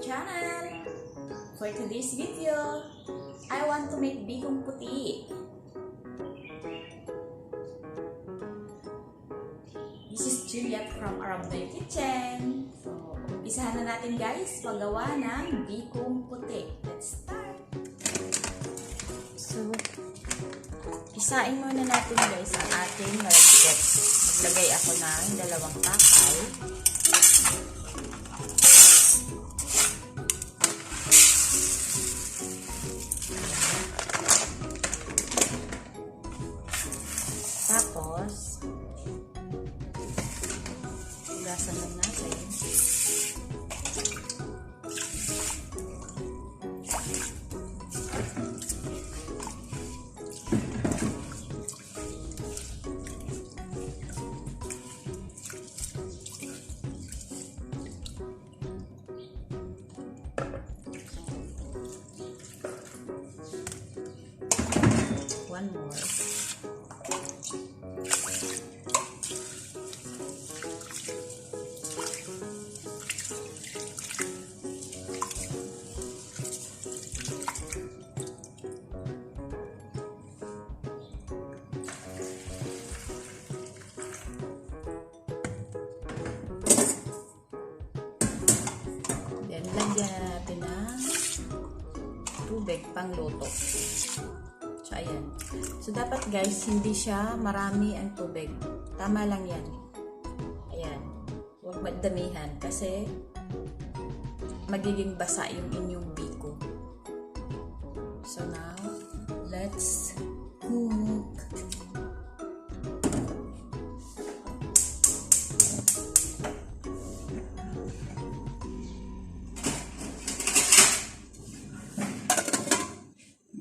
channel! For today's video, I want to make bikong puti. This is Juliet from Arabnoy Kitchen. So, umpisahan na natin guys paggawa ng bikong puti. Let's start! So, isain muna natin guys ang ating malagkit. Maglagay ako ng 2 takal. Tapos, hugasan lang natin. One more. Then, lagyan na natin ng tubig pang luto. So, ayan. So, dapat guys, hindi siya marami ang tubig. Tama lang yan. Ayan. Huwag magdamihan kasi magiging basa yung inyong biko. So, now, let's cook.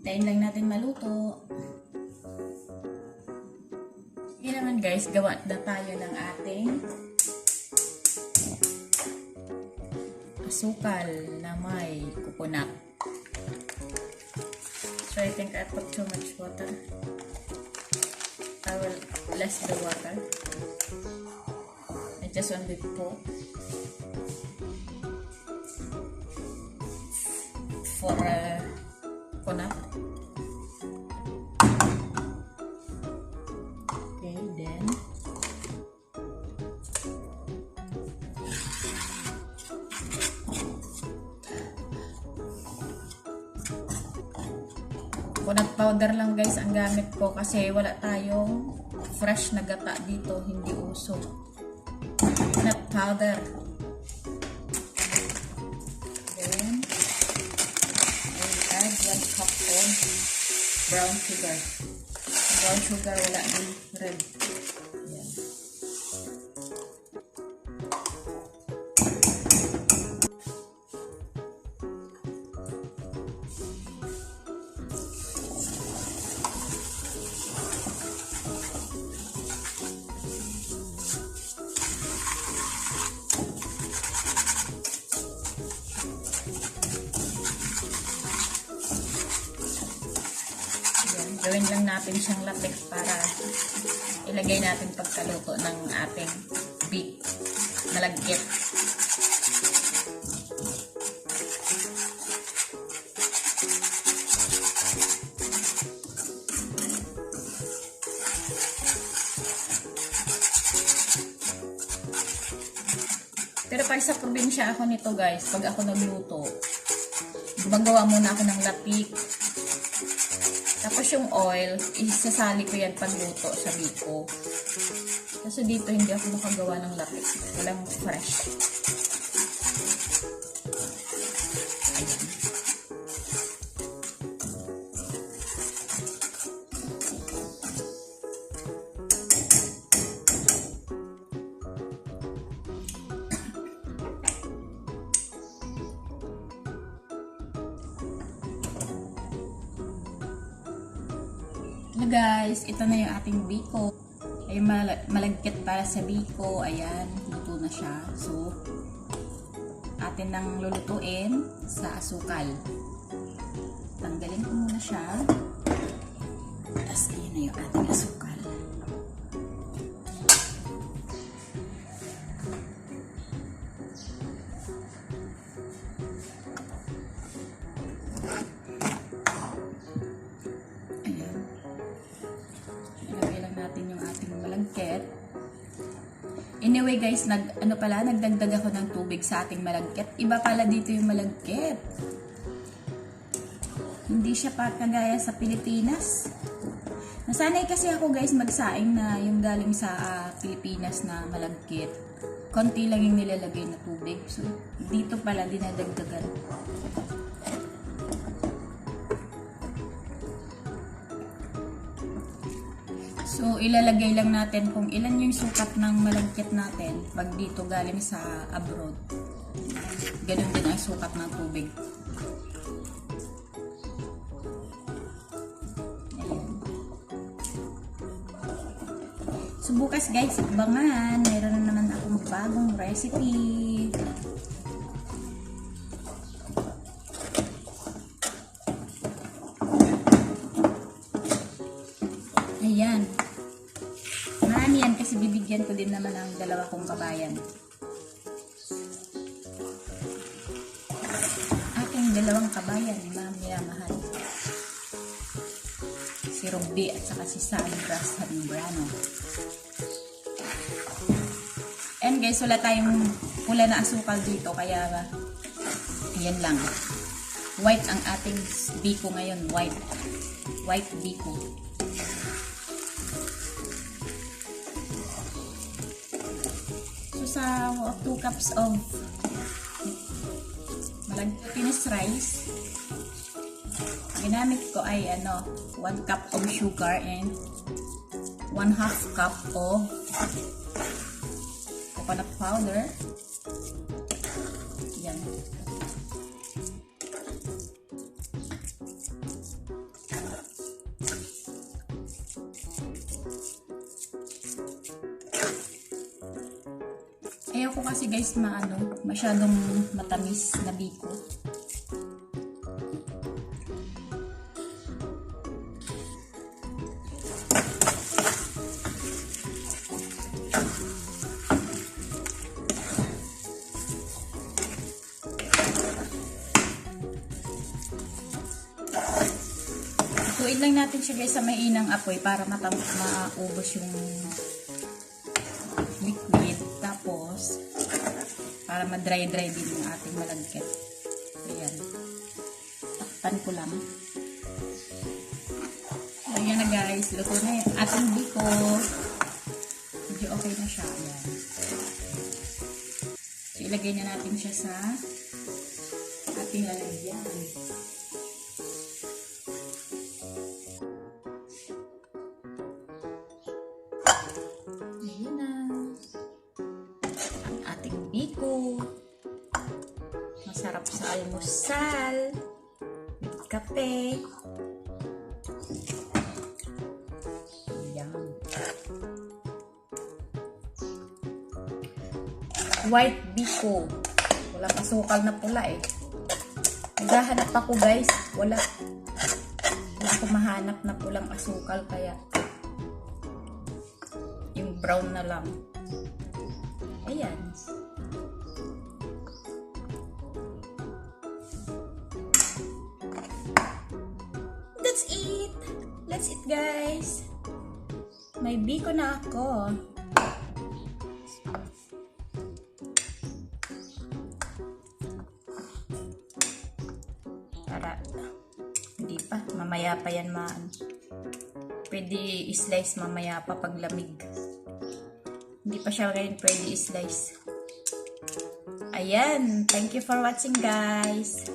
Hintayin lang natin maluto. Sige naman guys, gawa na tayo ng ating asukal na may coconut. So I think I put too much water. I will less the water. I just only put for coconut. Okay, then coconut powder lang guys ang gamit ko kasi wala tayong fresh na gata dito, hindi uso. Coconut powder. Then I will add 1 cup of brown sugar. Brown sugar, wala din red. Ayan. Gawin lang natin siyang lapik para ilagay natin pagkaluto ng ating beef malagkit. Pero pag sa probinsya ako nito guys, pag ako nagluto, gumagawa muna ako ng lapik. Tapos yung oil, isasali ko yan pagluto sa biko. Kasi dito hindi ako makagawa ng lapik. Walang fresh. Ayan. Hello guys, ito na yung ating biko. Ay malagkit para sa biko. Ayan, luto na siya. So, atin nang lulutuin sa asukal. Tanggalin ko muna siya. Tapos, ayan na yung ating asukal. natin yung ating malagkit. Anyway guys, nagdagdag ako ng tubig sa ating malagkit. Iba pala dito yung malagkit. Hindi siya pa kagaya sa Pilipinas. Nasanay kasi ako guys magsaing na yung galing sa Pilipinas na malagkit. Konti lang yung nilalagay na tubig. So, dito pala dinadagdagan. So, ilalagay lang natin kung ilan yung sukat ng malagkit natin pag dito galing sa abroad. Ganun din ang sukat ng tubig. Ayan. So, bukas guys, abangan. Meron na naman akong bagong recipe. Ayan. Marami yan kasi bibigyan ko din naman ang dalawa kong kabayan. Aking dalawang kabayan, minamahal. Si Ruby at saka si Sandra Sanbrano. And guys, wala tayong pula na asukal dito, kaya ayan lang. White ang ating biko ngayon, white. White biko. Sa 2 cups of glutinous rice, ginamit ko ay 1 cup of sugar and 1/2 cup of coconut powder. Yan. Ayaw ko kasi guys masyadong matamis na biko. Tuin lang natin siya guys sa mainang apoy para maubos yung liquid. Tapos, para ma-dry-dry din yung ating malagkit. Ayan. Takpan ko lang. Ayan na guys. Luto na yung ating biko. Medyo okay na siya. Ayan. So, ilagay na natin siya sa ating lalagyan. Biko. Masarap sa almusal. With kape. Ayan. White biko. Walang asukal na pula eh. Naghahanap ako guys. Wala ako mahanap na pulang asukal kaya yung brown na lang. Ayan. That's it. That's it guys. May biko na ako. Para hindi pa. Mamaya pa yan pwede i-slice mamaya pa pag lamig. Hindi pa siya ngayon pwede i-slice. Ayan. Thank you for watching guys.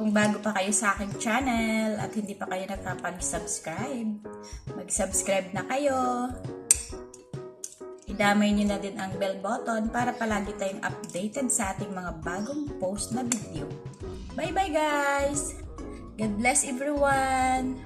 Kung bago pa kayo sa aking channel at hindi pa kayo nakapag-subscribe, mag-subscribe na kayo. Idamay nyo na din ang bell button para palagi tayong updated sa ating mga bagong post na video. Bye-bye guys! God bless everyone!